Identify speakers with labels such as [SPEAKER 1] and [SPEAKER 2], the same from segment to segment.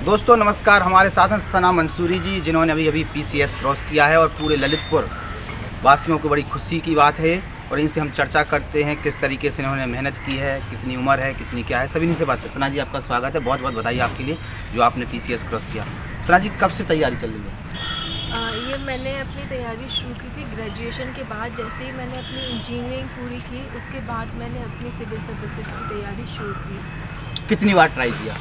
[SPEAKER 1] दोस्तों नमस्कार, हमारे साथ हैं सना मंसूरी जी, जिन्होंने अभी PCS क्रॉस किया है और पूरे ललितपुर वासियों को बड़ी खुशी की बात है। और इनसे हम चर्चा करते हैं किस तरीके से इन्होंने मेहनत की है, कितनी उम्र है, कितनी क्या है, सभी इनसे बात है। सना जी, आपका स्वागत है, बहुत बहुत बधाई आपके लिए जो आपने PCS क्रॉस किया। सना जी, कब से तैयारी चल रही है?
[SPEAKER 2] ये मैंने अपनी तैयारी शुरू की थी ग्रेजुएशन के बाद। जैसे ही मैंने अपनी इंजीनियरिंग पूरी की, उसके बाद मैंने अपनी सिविल सर्विसेज की तैयारी शुरू की।
[SPEAKER 1] कितनी बार ट्राई किया?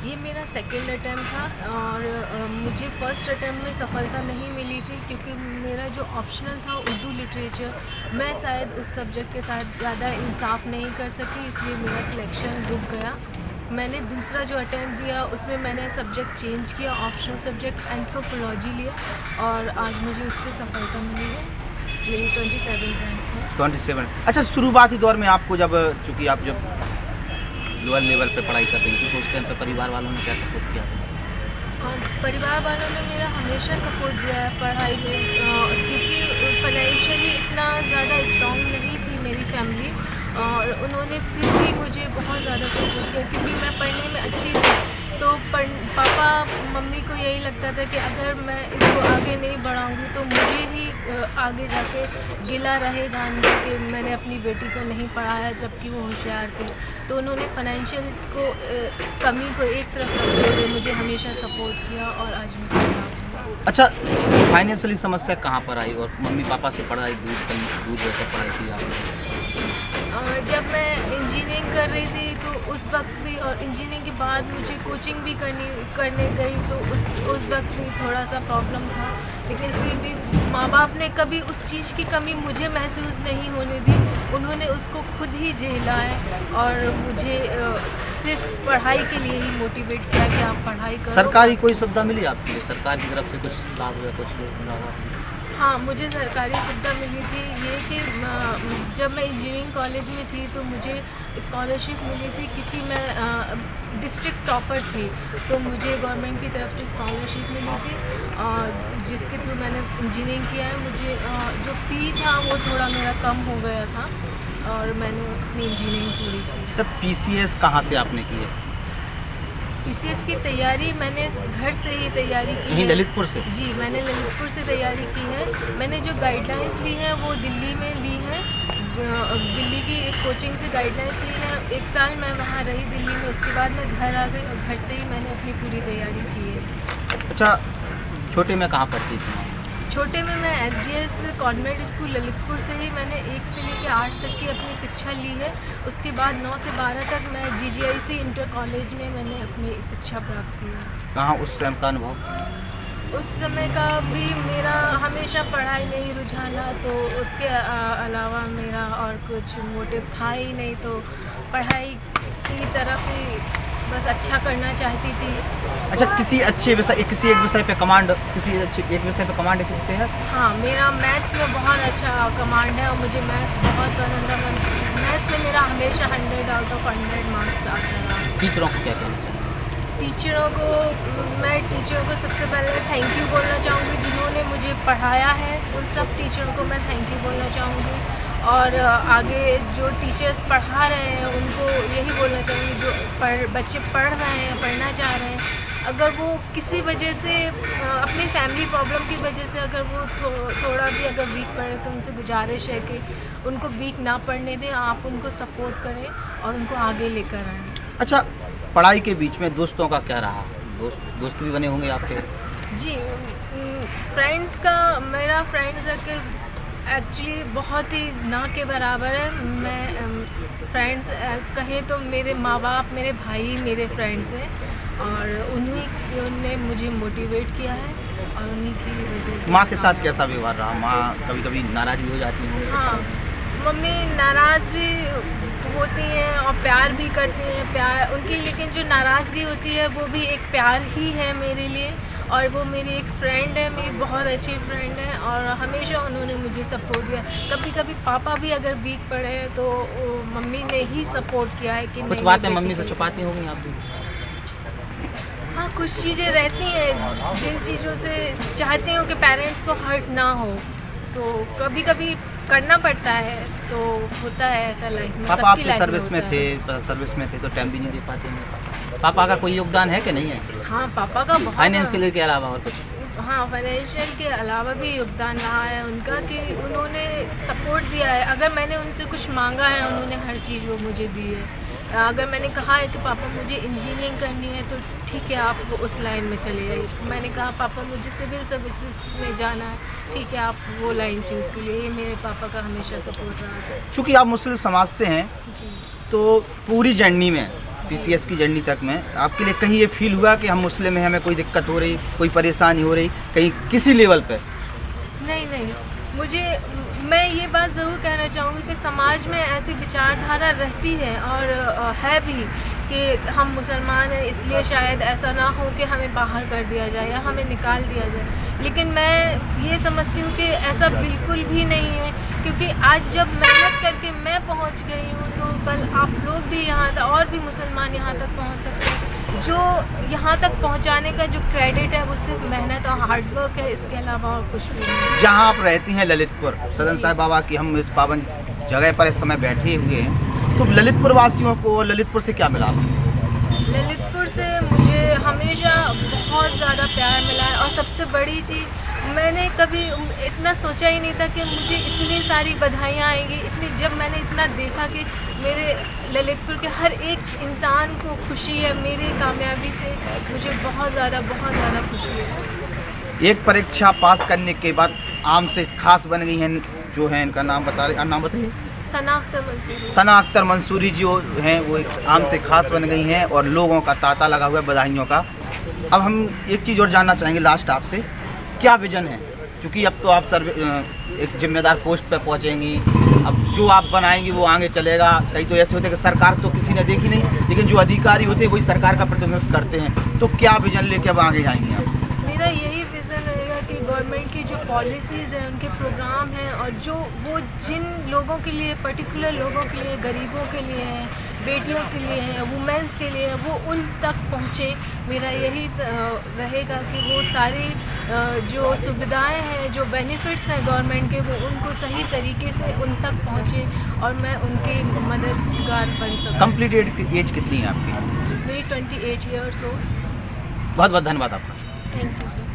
[SPEAKER 2] ये मेरा सेकंड अटैम्प्ट था और मुझे फ़र्स्ट अटैम्प्ट में सफलता नहीं मिली थी क्योंकि मेरा जो ऑप्शनल था उर्दू लिटरेचर, मैं शायद उस सब्जेक्ट के साथ ज़्यादा इंसाफ नहीं कर सकी, इसलिए मेरा सिलेक्शन रुक गया। मैंने दूसरा जो अटैम्प्ट दिया उसमें मैंने सब्जेक्ट चेंज किया, ऑप्शनल सब्जेक्ट एंथ्रोपोलॉजी लिया और आज मुझे उससे सफलता मिली है। मेरी 27 रैंक है।
[SPEAKER 1] 27। अच्छा, शुरुआती दौर में आपको चूँकि आप जब लोअर लेवल पे पढ़ाई कर रही थी तो उस टाइम पे परिवार वालों ने क्या सपोर्ट किया था?
[SPEAKER 2] परिवार वालों ने मेरा हमेशा सपोर्ट दिया है पढ़ाई में, क्योंकि फाइनेंशियली इतना ज़्यादा स्ट्रॉन्ग नहीं थी मेरी फैमिली, और उन्होंने फिर भी मुझे बहुत ज़्यादा सपोर्ट किया क्योंकि मैं पढ़ने में अच्छी थी। तो पापा मम्मी को यही लगता था कि अगर मैं इसको आगे नहीं बढ़ाऊंगी तो मुझे ही आगे जाके गिला रहेगा अंदर कि मैंने अपनी बेटी को नहीं पढ़ाया जबकि वो होशियार थे। तो उन्होंने फाइनेंशियल कमी को एक तरफ रखते हुए मुझे हमेशा सपोर्ट किया और आज मैं पढ़ा हूँ।
[SPEAKER 1] अच्छा, फाइनेंशियली समस्या कहाँ पर आई और मम्मी पापा से पढ़ाई दूर रहकर पढ़ाई की आपने?
[SPEAKER 2] जब मैं इंजीनियरिंग कर रही थी तो उस वक्त भी, और इंजीनियरिंग के बाद मुझे कोचिंग भी करने गई तो उस वक्त भी थोड़ा सा प्रॉब्लम था, लेकिन फिर भी माँ बाप ने कभी उस चीज़ की कमी मुझे महसूस नहीं होने दी। उन्होंने उसको खुद ही झेला है और मुझे सिर्फ पढ़ाई के लिए ही मोटिवेट किया कि आप पढ़ाई करो।
[SPEAKER 1] सरकारी कोई सुविधा मिली आपके लिए? सरकार की तरफ से कुछ लाभ या कुछ मिला हुआ?
[SPEAKER 2] हाँ, मुझे सरकारी सुविधा मिली थी ये कि जब मैं इंजीनियरिंग कॉलेज में थी तो मुझे स्कॉलरशिप मिली थी क्योंकि मैं डिस्ट्रिक्ट टॉपर थी, तो मुझे गवर्नमेंट की तरफ से स्कॉलरशिप मिली थी और जिसके थ्रू मैंने इंजीनियरिंग किया है। मुझे जो फ़ी था वो थोड़ा मेरा कम हो गया था और मैंने अपनी इंजीनियरिंग पूरी की।
[SPEAKER 1] तब PCS कहाँ से आपने की है?
[SPEAKER 2] PCS की तैयारी मैंने घर से ही तैयारी की है।
[SPEAKER 1] ललितपुर से?
[SPEAKER 2] जी, मैंने ललितपुर से तैयारी की है। मैंने जो गाइडलाइंस ली हैं वो दिल्ली में ली हैं, दिल्ली की एक कोचिंग से गाइडलाइंस ली है। 1 साल मैं वहाँ रही दिल्ली में, उसके बाद मैं घर आ गई और घर से ही मैंने अपनी पूरी तैयारी की है।
[SPEAKER 1] अच्छा, छोटे में कहाँ पढ़ती थी?
[SPEAKER 2] छोटे में मैं SDS कॉन्वेंट स्कूल ललितपुर से ही मैंने 1 से लेकर 8 तक की अपनी शिक्षा ली है। उसके बाद 9 से 12 तक मैं GGIC इंटर कॉलेज में मैंने अपनी शिक्षा प्राप्त की है।
[SPEAKER 1] कहाँ उस टाइम का अनुभव?
[SPEAKER 2] उस समय का भी मेरा हमेशा पढ़ाई में ही रुझान था, तो उसके अलावा मेरा और कुछ मोटिव था ही नहीं, तो पढ़ाई की तरफ ही बस अच्छा करना चाहती थी।
[SPEAKER 1] अच्छा, किसी अच्छे विषय, किसी एक विषय पे कमांड, किसी अच्छे एक विषय पे कमांड है किसी पे है?
[SPEAKER 2] हाँ, मेरा मैथ्स में बहुत अच्छा कमांड है और मुझे मैथ्स बहुत पसंद है। मैथ्स में मेरा हमेशा 100 आउट ऑफ 100 मार्क्स आता है।
[SPEAKER 1] टीचरों को क्या कहना चाहिए?
[SPEAKER 2] मैं टीचरों को सबसे पहले थैंक यू बोलना चाहूँगी जिन्होंने मुझे पढ़ाया है। उन सब टीचरों को मैं थैंक यू बोलना चाहूँगी और आगे जो टीचर्स पढ़ा रहे हैं उनको यही बोलना चाहूँगी जो बच्चे पढ़ रहे हैं, पढ़ना चाह रहे हैं, अगर वो किसी वजह से अपनी फैमिली प्रॉब्लम की वजह से अगर वो थोड़ा भी अगर वीक पढ़े तो उनसे गुजारिश है कि उनको वीक ना पढ़ने दें, आप उनको सपोर्ट करें और उनको आगे लेकर आएँ।
[SPEAKER 1] अच्छा, पढ़ाई के बीच में दोस्तों का क्या रहा? दोस्त भी बने होंगे आपके?
[SPEAKER 2] जी, फ्रेंड्स का, मेरा फ्रेंड सर्कल एक्चुअली बहुत ही ना के बराबर है। मैं फ्रेंड्स कहें तो मेरे माँ बाप, मेरे भाई मेरे फ्रेंड्स हैं और उन्हीं ने मुझे मोटिवेट किया है और उन्हीं की वजह से।
[SPEAKER 1] माँ के साथ कैसा व्यवहार रहा? माँ कभी कभी नाराज़ भी हो जाती हैं?
[SPEAKER 2] हाँ, मम्मी नाराज़ भी होती हैं और प्यार भी करती हैं, प्यार उनकी, लेकिन जो नाराज़गी होती है वो भी एक प्यार ही है मेरे लिए। और वो मेरी एक फ्रेंड है, मेरी बहुत अच्छी फ्रेंड है और हमेशा उन्होंने मुझे सपोर्ट दिया। कभी कभी पापा भी अगर वीक पड़े तो मम्मी ने ही सपोर्ट किया है कि
[SPEAKER 1] कुछ बातें मम्मी से छुपाती होंगी आप भी?
[SPEAKER 2] हाँ, कुछ चीज़ें रहती हैं जिन चीज़ों से चाहती हूँ कि पेरेंट्स को हर्ट ना हो, तो कभी कभी करना पड़ता है, तो होता है ऐसा लाइफ में।
[SPEAKER 1] पापा आपके सर्विस में थे तो टाइम भी नहीं दे पाते हैं? पापा का कोई योगदान है कि नहीं है?
[SPEAKER 2] हाँ, पापा का बहुत
[SPEAKER 1] फाइनेंशियल के अलावा और कुछ?
[SPEAKER 2] हाँ, फाइनेंशियल के अलावा भी योगदान रहा है उनका कि उन्होंने सपोर्ट दिया है। अगर मैंने उनसे कुछ मांगा है, उन्होंने हर चीज़ वो मुझे दी है। अगर मैंने कहा है कि पापा मुझे इंजीनियरिंग करनी है तो ठीक है, आप उस लाइन में चले जाइए। मैंने कहा पापा मुझे सिविल सर्विसेज में जाना है, ठीक है, आप वो लाइन चूज़ कीजिए। ये मेरे पापा का हमेशा सपोर्ट रहा है।
[SPEAKER 1] चूँकि आप मुस्लिम समाज से हैं,
[SPEAKER 2] जी।
[SPEAKER 1] तो पूरी जर्नी में PCS की जर्नी तक में आपके लिए कहीं ये फील हुआ कि हम मुस्लिम हैं, हमें कोई दिक्कत हो रही, कोई परेशानी हो रही कहीं किसी लेवल पे?
[SPEAKER 2] नहीं, मैं ये बात ज़रूर कहना चाहूँगी कि समाज में ऐसी विचारधारा रहती है और है भी कि हम मुसलमान हैं इसलिए शायद ऐसा ना हो कि हमें बाहर कर दिया जाए या हमें निकाल दिया जाए। लेकिन मैं ये समझती हूँ कि ऐसा बिल्कुल भी नहीं है, क्योंकि आज जब मेहनत करके मैं पहुँच गई हूँ तो कल आप लोग भी यहाँ तक और भी मुसलमान यहाँ तक पहुँच सकते हैं। जो यहाँ तक पहुँचाने का जो क्रेडिट है वो सिर्फ मेहनत और हार्डवर्क है, इसके अलावा और कुछ भी नहीं।
[SPEAKER 1] जहाँ आप रहती हैं ललितपुर, सदन साहिब बाबा की हम इस पावन जगह पर इस समय बैठे हुए हैं, तो ललितपुर वासियों को ललितपुर से क्या मिला?
[SPEAKER 2] ललितपुर से मुझे हमेशा बहुत ज़्यादा प्यार मिला है और सबसे बड़ी चीज़, मैंने कभी इतना सोचा ही नहीं था कि मुझे इतनी सारी बधाइयाँ आएंगी। जब मैंने इतना देखा कि मेरे ललितपुर के हर एक इंसान को खुशी है मेरी कामयाबी से, मुझे बहुत ज़्यादा खुशी है।
[SPEAKER 1] एक परीक्षा पास करने के बाद आम से खास बन गई हैं, जो है इनका नाम बताइए।
[SPEAKER 2] सना अख्तर मंसूरी।
[SPEAKER 1] सना अख्तर मंसूरी जो हैं वो एक आम से खास बन गई हैं और लोगों का तांता लगा हुआ है बधाइयों का। अब हम एक चीज़ और जानना चाहेंगे लास्ट आपसे, क्या विज़न है? क्योंकि अब तो आप एक जिम्मेदार पोस्ट पर पहुंचेंगी, अब जो आप बनाएंगी वो आगे चलेगा। कई तो ऐसे होते हैं कि सरकार तो किसी ने देखी नहीं, लेकिन जो अधिकारी होते हैं वही सरकार का प्रतिनिधित्व करते हैं। तो क्या विज़न लेके अब आगे जाएंगी आप?
[SPEAKER 2] मेरा यही विज़न रहेगा कि गवर्नमेंट की जो पॉलिसीज़ हैं, उनके प्रोग्राम हैं और जो वो जिन लोगों के लिए, पर्टिकुलर लोगों के लिए, गरीबों के लिए हैं, बेटियों के लिए हैं, वुमेंस के लिए हैं, वो उन तक पहुँचे। मेरा यही रहेगा कि वो सारी जो सुविधाएं हैं, जो बेनिफिट्स हैं गवर्नमेंट के, वो उनको सही तरीके से उन तक पहुँचे और मैं उनकी मददगार बन सकूँ।
[SPEAKER 1] कंप्लीट एज कितनी है आपकी?
[SPEAKER 2] मेरी 28 ईयर्स हो।
[SPEAKER 1] बहुत बहुत धन्यवाद आपका।
[SPEAKER 2] Thank you sir.